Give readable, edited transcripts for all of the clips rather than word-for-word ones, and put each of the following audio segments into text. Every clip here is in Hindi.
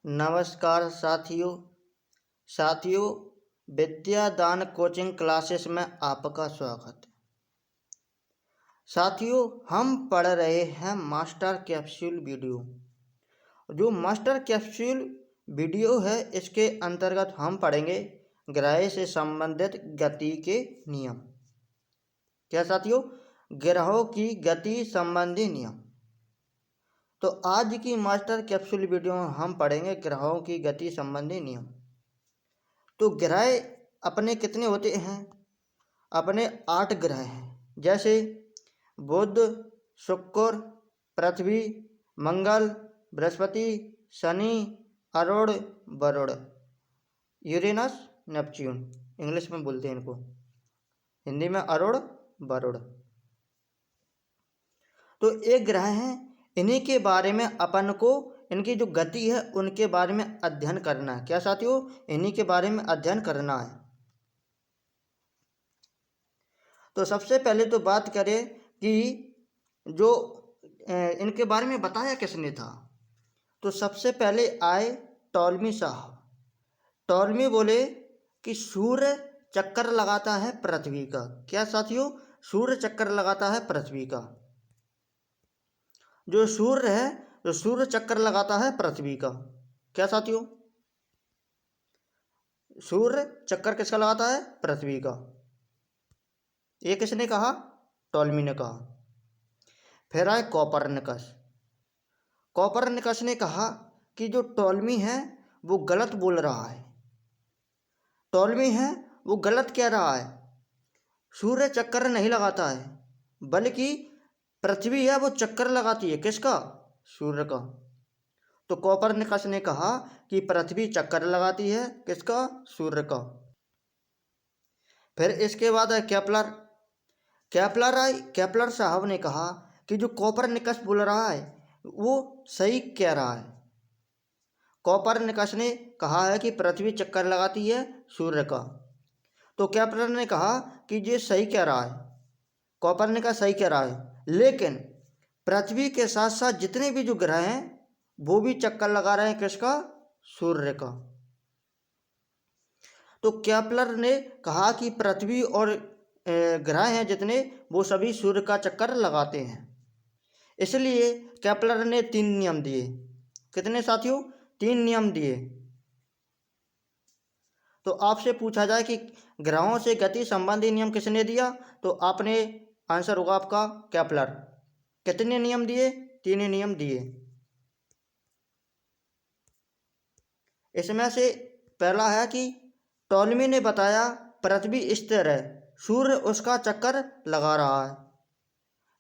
नमस्कार साथियों विद्यादान कोचिंग क्लासेस में आपका स्वागत है। साथियों, हम पढ़ रहे हैं मास्टर कैप्सूल वीडियो। जो मास्टर कैप्सूल वीडियो है, इसके अंतर्गत हम पढ़ेंगे ग्रह से संबंधित गति के नियम। क्या साथियों? ग्रहों की गति संबंधी नियम। तो आज की मास्टर कैप्सूल वीडियो में हम पढ़ेंगे ग्रहों की गति संबंधी नियम। तो ग्रह अपने कितने होते हैं? अपने 8 ग्रह हैं, जैसे Budh, Shukra, Prithvi, Mangal, Brihaspati, Shani, Arun, Varun, Uranus, Neptune. English में बोलते हैं इनको, हिंदी में अरुण, वरुण। तो एक ग्रह हैं, इन्हीं के बारे में अपन को इनकी जो गति है उनके बारे में अध्ययन करना है। क्या साथियों? इन्हीं के बारे में अध्ययन करना है। तो सबसे पहले तो बात करें कि जो इनके बारे में बताया किसने था। तो सबसे पहले आए टॉलमी साहब। टॉलमी बोले कि सूर्य चक्कर लगाता है पृथ्वी का। क्या साथियों? सूर्य चक्कर लगाता है पृथ्वी का। जो सूर्य है, जो सूर्य चक्कर लगाता है पृथ्वी का। क्या साथियों? सूर्य चक्कर किसका लगाता है? पृथ्वी का। ये किसने कहा? टॉलमी ने कहा। फिर आए कोपरनिकस। कोपरनिकस ने कहा कि जो टॉलमी है वो गलत बोल रहा है। टॉलमी है वो गलत कह रहा है। सूर्य चक्कर नहीं लगाता है, बल्कि पृथ्वी है वो चक्कर लगाती है। किसका? सूर्य का। तो कोपरनिकस ने कहा कि पृथ्वी चक्कर लगाती है। किसका? सूर्य का। फिर इसके बाद है केपलर। केपलर साहब ने कहा कि जो कोपरनिकस बोल रहा है वो सही कह रहा है। कोपरनिकस ने कहा है कि पृथ्वी चक्कर लगाती है सूर्य का। तो केपलर ने कहा कि ये सही कह रहा है, कोपरनिकस सही कह रहा है, लेकिन पृथ्वी के साथ साथ जितने भी जो ग्रह हैं वो भी चक्कर लगा रहे हैं। किसका? सूर्य का। तो केपलर ने कहा कि पृथ्वी और ग्रह हैं जितने, वो सभी सूर्य का चक्कर लगाते हैं। इसलिए केपलर ने 3 नियम दिए। कितने साथियों? 3 नियम दिए। तो आपसे पूछा जाए कि ग्रहों से गति संबंधी नियम किसने दिया, तो आपने आंसर होगा आपका केपलर। कितने नियम दिए? 3 नियम दिए। इसमें से पहला है कि टॉलमी ने बताया पृथ्वी स्थिर है, सूर्य उसका चक्कर लगा रहा है।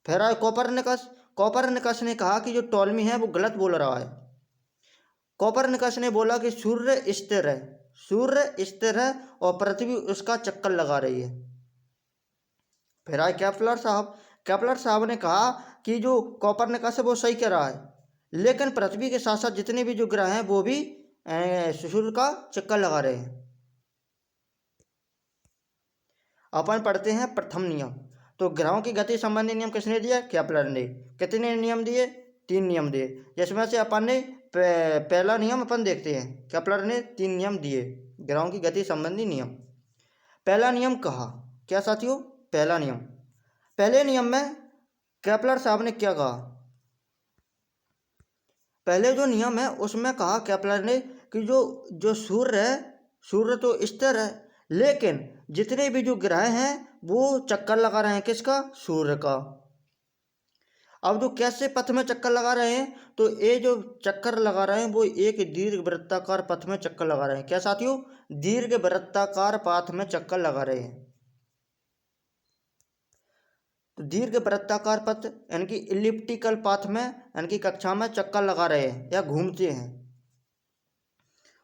फिर आए कोपरनिकस। कोपरनिकस ने कहा कि जो टॉलमी है वो गलत बोल रहा है। कोपरनिकस ने बोला कि सूर्य स्थिर है, सूर्य स्थिर है और पृथ्वी उसका चक्कर लगा रही है। फिर आए केपलर साहब। केपलर साहब ने कहा कि जो कोपरनिकस है वो सही कह रहा है, लेकिन पृथ्वी के साथ साथ जितने भी जो ग्रह हैं वो भी सूर्य का चक्कर लगा रहे हैं। अपन पढ़ते हैं प्रथम नियम। तो ग्रहों की गति संबंधी नियम किसने दिया? केपलर ने। कितने नियम दिए? 3 नियम दिए, जिसमें से अपन ने पहला नियम अपन देखते हैं। केपलर ने 3 नियम दिए ग्रहों की गति संबंधी नियम। पहला नियम कहा। क्या साथियों? पहला नियम। पहले नियम में केपलर साहब ने क्या कहा? पहले जो नियम है उसमें कहा केपलर ने कि जो सूर्य है, सूर्य तो स्थिर है, लेकिन जितने भी जो ग्रह हैं वो चक्कर लगा रहे हैं। किसका? सूर्य का। अब जो कैसे पथ में चक्कर लगा रहे हैं, तो ये जो चक्कर लगा रहे हैं वो एक दीर्घ वृत्ताकार पथ में चक्कर लगा रहे हैं। क्या साथियों? दीर्घ वृत्ताकार पथ में चक्कर लगा रहे हैं। तो दीर्घ वृत्ताकार पथ यानी कि इलिप्टिकल पाथ में यानी कि कक्षा में चक्कर लगा रहे हैं या घूमते हैं।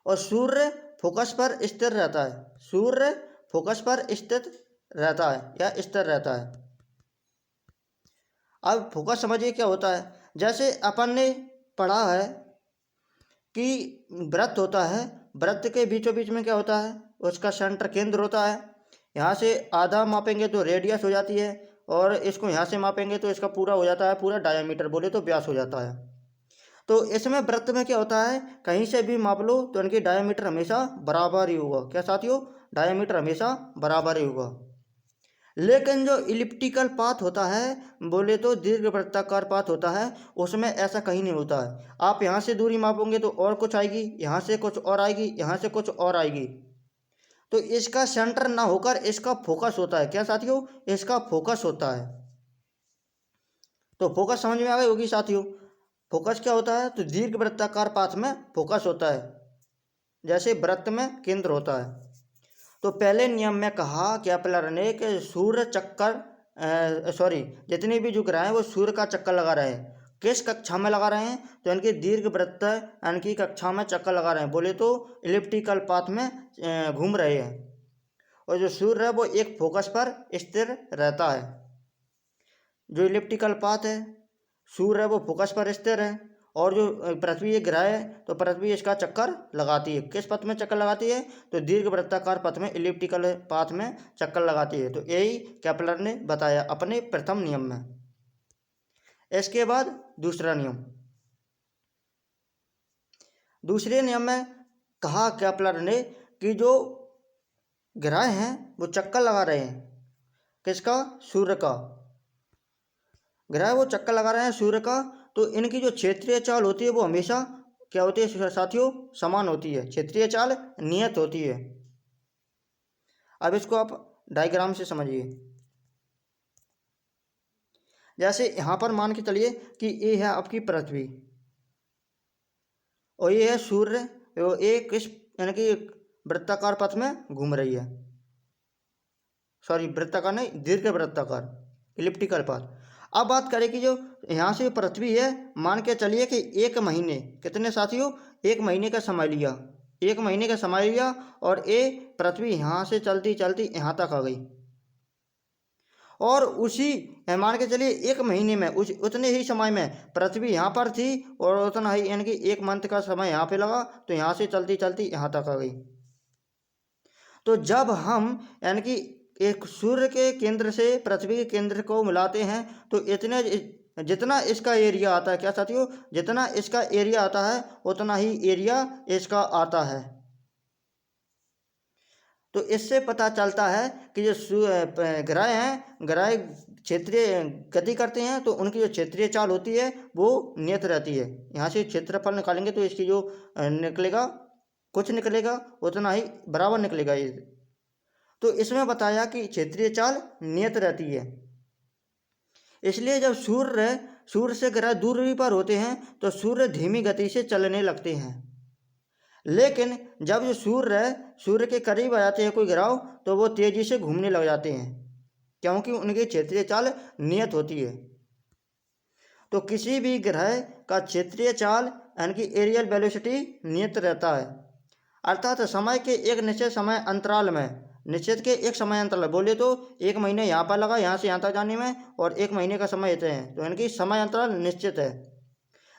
और सूर्य फोकस पर स्थिर रहता है। सूर्य फोकस पर स्थित रहता है या स्थिर रहता है। अब फोकस समझिए क्या होता है। जैसे अपन ने पढ़ा है कि वृत्त होता है, वृत्त के बीचों बीच में क्या होता है? उसका सेंटर केंद्र होता है। यहाँ से आधा मापेंगे तो रेडियस हो जाती है, और इसको यहाँ से मापेंगे तो इसका पूरा हो जाता है, पूरा डायमीटर बोले तो व्यास हो जाता है। तो इसमें वृत्त में क्या होता है, कहीं से भी माप लो तो इनकी डायमीटर हमेशा बराबर ही होगा। क्या साथियों, डायमीटर हमेशा बराबर ही होगा। लेकिन जो इलिप्टिकल पाथ होता है, बोले तो दीर्घ वृत्ताकार पाथ होता है, उसमें ऐसा कहीं नहीं होता है। आप यहाँ से दूरी मापोगे तो और कुछ आएगी, यहाँ से कुछ और आएगी, यहाँ से कुछ और आएगी। तो इसका सेंटर ना होकर इसका फोकस होता है। क्या साथियों, इसका फोकस होता है। तो फोकस समझ में आ गई होगी साथियों। फोकस क्या होता है, तो दीर्घ वृत्ताकार पाथ में फोकस होता है, जैसे वृत्त में केंद्र होता है। तो पहले नियम में कहा केपलर ने कि सूर्य चक्कर जितने भी जो ग्रह हैं वो सूर्य का चक्कर लगा रहे हैं। किस कक्षा में लगा रहे हैं, तो इनकी दीर्घ वृत्त इनकी कक्षा में चक्कर लगा रहे हैं, बोले तो इलिप्टिकल पाथ में घूम रहे हैं। और जो सूर्य है वो एक फोकस पर स्थिर रहता है। जो इलिप्टिकल पाथ है, सूर्य है वो फोकस पर स्थिर है, और जो पृथ्वी एक ग्रह है तो पृथ्वी इसका चक्कर लगाती है। किस पथ में चक्कर लगाती है, तो दीर्घ वृत्ताकार पथ में, इलिप्टिकल पाथ में चक्कर लगाती है। तो यही केपलर ने बताया अपने प्रथम नियम में। इसके बाद दूसरा नियम, दूसरे नियम में कहा केपलर ने कि जो ग्रह हैं वो चक्कर लगा रहे हैं, किसका, सूर्य का। ग्रह वो चक्कर लगा रहे हैं सूर्य का, तो इनकी जो क्षेत्रीय चाल होती है वो हमेशा क्या होती है साथियों, समान होती है। क्षेत्रीय चाल नियत होती है। अब इसको आप डायग्राम से समझिए। जैसे यहाँ पर मान के चलिए कि ये है आपकी पृथ्वी और ये है सूर्य, ये किस यानी कि वृत्ताकार पथ में घूम रही है, वृत्ताकार नहीं, दीर्घ वृत्ताकार, इलिप्टिकल पाथ। अब बात करें कि जो यहाँ से पृथ्वी है, मान के चलिए कि एक महीने, कितने साथियों, एक महीने का समय लिया, एक महीने का समय लिया, और ये पृथ्वी यहाँ से चलती चलती यहाँ तक आ गई। और उसी मान के चलिए एक महीने में उतने ही समय में पृथ्वी यहाँ पर थी, और उतना ही यानी कि एक मंथ का समय यहाँ पे लगा, तो यहाँ से चलती चलती यहाँ तक आ गई। तो जब हम यानी कि एक सूर्य के केंद्र से पृथ्वी के केंद्र को मिलाते हैं, तो इतने जितना इसका एरिया आता है, क्या साथियों, जितना इसका एरिया आता है उतना ही एरिया इसका आता है। तो इससे पता चलता है कि जो ग्रह हैं, ग्रह क्षेत्रीय गति करते हैं, तो उनकी जो क्षेत्रीय चाल होती है वो नियत रहती है। यहाँ से क्षेत्रफल निकालेंगे तो इसकी जो निकलेगा, कुछ निकलेगा, उतना ही बराबर निकलेगा ये। तो इसमें बताया कि क्षेत्रीय चाल नियत रहती है। इसलिए जब सूर्य से ग्रह दूरी पर होते हैं तो सूर्य धीमी गति से चलने लगते हैं। लेकिन जब जो सूर्य के करीब आ जाते हैं कोई ग्रह, तो वो तेजी से घूमने लग जाते हैं, क्योंकि उनकी क्षेत्रीय चाल नियत होती है। तो किसी भी ग्रह का क्षेत्रीय चाल यानी कि एरियल वेलोसिटी नियत रहता है, अर्थात समय के एक निश्चित समय अंतराल में, निश्चित के एक समय अंतराल, बोले तो एक महीने यहाँ पर लगा यहाँ से यहाँ तक जाने में, और एक महीने का समय देते हैं, तो इनकी समय अंतराल निश्चित है।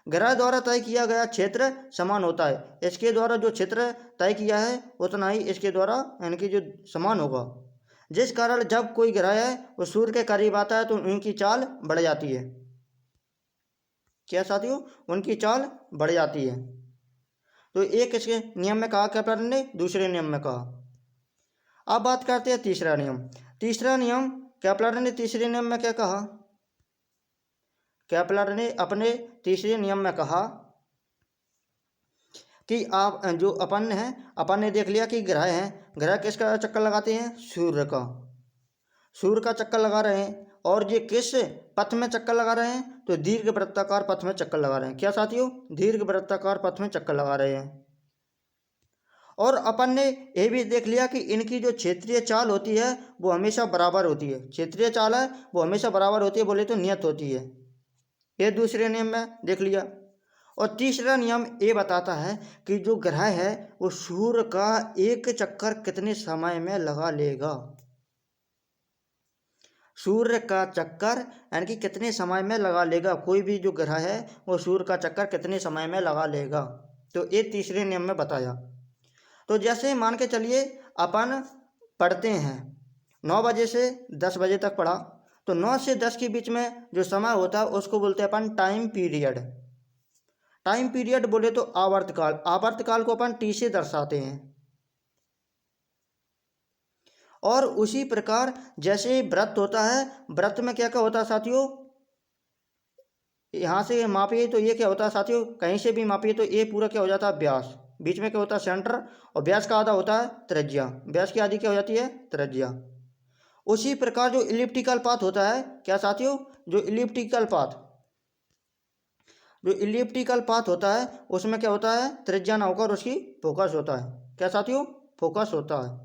ग्रह द्वारा तय किया गया क्षेत्र समान होता है, इसके द्वारा जो क्षेत्र तय किया है उतना ही इसके द्वारा यानी कि जो समान होगा। जिस कारण जब कोई ग्रह है वो सूर्य के करीब आता है तो उनकी चाल बढ़ जाती है। क्या साथियों, उनकी चाल बढ़ जाती है। तो एक इसके नियम में कहा केपलर ने, दूसरे नियम में कहा। अब बात करते हैं तीसरा नियम। तीसरा नियम केपलर ने तीसरे नियम में क्या कहा, केपलर ने अपने तीसरे नियम में कहा कि आप जो अपन ने देख लिया कि ग्रह हैं, ग्रह किसका चक्कर लगाते हैं, सूर्य का चक्कर लगा रहे हैं, और ये किस पथ में चक्कर लगा रहे हैं, तो दीर्घ वृत्ताकार पथ में चक्कर लगा रहे हैं। क्या साथियों, दीर्घ वृत्ताकार पथ में चक्कर लगा रहे हैं। और अपन ने ये भी देख लिया कि इनकी जो क्षेत्रीय चाल होती है वो हमेशा बराबर होती है। क्षेत्रीय चाल है वो हमेशा बराबर होती है, बोले तो नियत होती है। ये दूसरे नियम में देख लिया। और तीसरा नियम ये बताता है कि जो ग्रह है वो सूर्य का एक चक्कर कितने समय में लगा लेगा। सूर्य का चक्कर यानी कि कितने समय में लगा लेगा, कोई भी जो ग्रह है वो सूर्य का चक्कर कितने समय में लगा लेगा। तो ये तीसरे नियम में बताया। तो जैसे मान के चलिए अपन पढ़ते हैं 9 बजे से 10 बजे तक पढ़ा, तो 9 से 10 के बीच में जो समय होता है उसको बोलते हैं अपन टाइम पीरियड। टाइम पीरियड बोले तो आवर्तकाल, आवर्तकाल को अपन टी से दर्शाते हैं। और उसी प्रकार जैसे व्रत होता है, व्रत में क्या क्या होता है साथियों, यहाँ से मापिए तो ये क्या होता है साथियों, कहीं से भी मापिए तो ये पूरा क्या हो जाता है व्यास, बीच में क्या होता है सेंटर, और व्यास का आधा होता है त्रिज्या, व्यास की आधी क्या हो जाती है त्रिज्या। उसी प्रकार जो इलिप्टिकल पाथ होता है क्या साथियों, जो इलिप्टिकल पाथ, जो इलिप्टिकल पाथ होता है उसमें क्या होता है, त्रिज्या ना होकर उसकी फोकस होता है, क्या साथियों, फोकस होता है।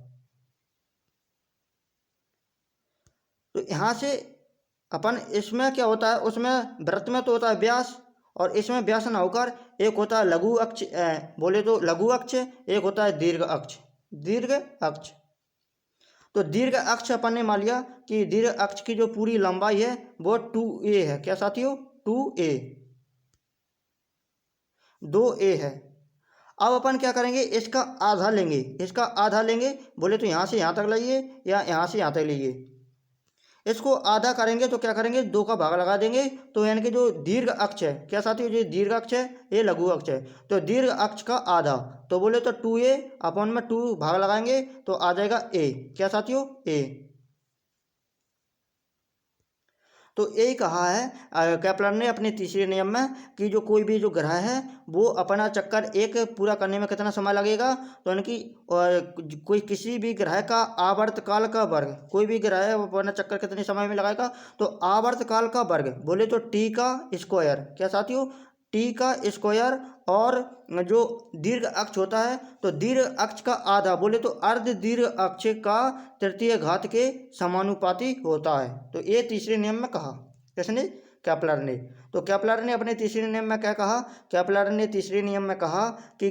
तो यहाँ से अपन इसमें क्या होता है, उसमें वृत्त में तो होता है व्यास, और इसमें व्यास ना होकर एक होता है लघु अक्ष, बोले तो लघु अक्ष, एक होता है दीर्घ अक्ष, दीर्घ अक्ष। तो दीर्घ अक्ष अपन ने मान लिया कि दीर्घ अक्ष की जो पूरी लंबाई है वो 2a है, क्या साथियों, 2a, 2a है। अब अपन क्या करेंगे, इसका आधा लेंगे, इसका आधा लेंगे, बोले तो यहाँ से यहाँ तक लाइए या यहाँ से यहाँ तक लाइए, इसको आधा करेंगे तो क्या करेंगे, 2 का भाग लगा देंगे, तो यानी कि जो दीर्घ अक्ष है, क्या साथियों, जो दीर्घ अक्ष है ये लघु अक्ष है, तो दीर्घ अक्ष का आधा, तो बोले तो 2a अपन में 2 भाग लगाएंगे तो आ जाएगा a, क्या साथियों, a। तो यही कहा है केपलर ने अपने तीसरे नियम में कि जो कोई भी जो ग्रह है वो अपना चक्कर एक पूरा करने में कितना समय लगेगा, तो यानी कि कोई किसी भी ग्रह का आवर्तकाल का वर्ग, कोई भी ग्रह है वो अपना चक्कर कितने समय में लगाएगा, तो आवर्तकाल का वर्ग बोले तो टी का स्क्वायर, क्या साथियों, टी का स्क्वायर, और जो दीर्घ अक्ष होता है तो दीर्घ अक्ष का आधा बोले तो अर्ध दीर्घ अक्ष का तृतीय घात के समानुपाती होता है। तो ये तीसरे नियम में कहा किसने, केपलर ने। तो केपलर ने अपने तीसरे नियम में क्या कहा, केपलर ने तीसरे नियम में कहा कि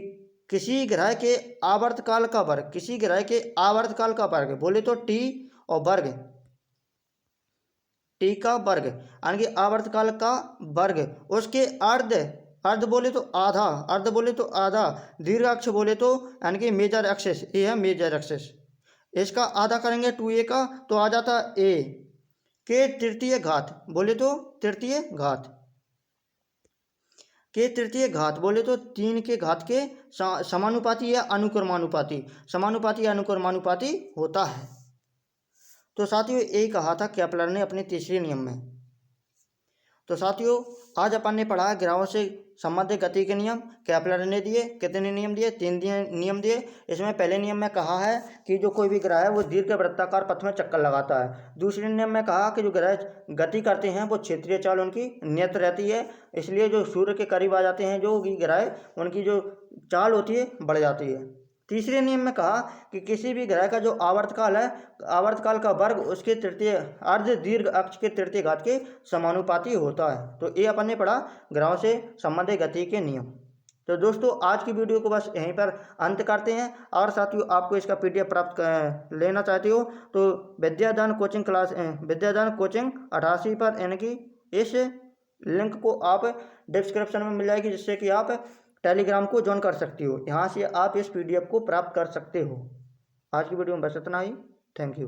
किसी ग्रह के आवर्तकाल का वर्ग, किसी ग्रह के आवर्तकाल का वर्ग बोले तो टी, और वर्ग टी का वर्ग यानी कि आवर्तकाल का वर्ग, उसके अर्ध, अर्ध बोले तो आधा, अर्ध बोले तो आधा, दीर्घ अक्ष बोले तो यानी कि मेजर एक्सेस, ये है मेजर एक्सेस, इसका आधा करेंगे 2a का तो आ जाता a के तृतीय घात, बोले तो तृतीय घात, के तृतीय घात बोले तो 3 के घात के समानुपाती या अनुक्रमानुपाती, समानुपाती या अनुक्रमानुपाती होता है। तो साथियों यही कहा था केपलर ने अपने तीसरे नियम में। तो साथियों आज अपन ने पढ़ा ग्रहों से संबंधित गति के नियम, केपलर ने दिए, कितने नियम दिए, 3 नियम दिए। इसमें पहले नियम में कहा है कि जो कोई भी ग्रह है वो दीर्घ वृत्ताकार पथ में चक्कर लगाता है। दूसरे नियम में कहा कि जो ग्रह गति करते हैं वो क्षेत्रीय चाल उनकी नियत रहती है, इसलिए जो सूर्य के करीब आ जाते हैं जो भी ग्रह उनकी जो चाल होती है बढ़ जाती है। तीसरे नियम में कहा कि किसी भी ग्रह का जो आवर्तकाल है, आवर्तकाल का वर्ग उसके तृतीय अर्ध दीर्घ अक्ष के तृतीय घात के समानुपाती होता है। तो ये अपन ने पढ़ा ग्रहों से संबंधित गति के नियम। तो दोस्तों आज की वीडियो को बस यहीं पर अंत करते हैं, और साथियों आपको इसका PDF प्राप्त लेना चाहते हो तो विद्यादान कोचिंग क्लास, विद्यादान कोचिंग 88 पर, यानी कि इस लिंक को आप डिस्क्रिप्शन में मिल जाएगी, जिससे कि आप टेलीग्राम को ज्वाइन कर सकती हो, यहाँ से आप इस PDF को प्राप्त कर सकते हो। आज की वीडियो में बस इतना ही। Thank you.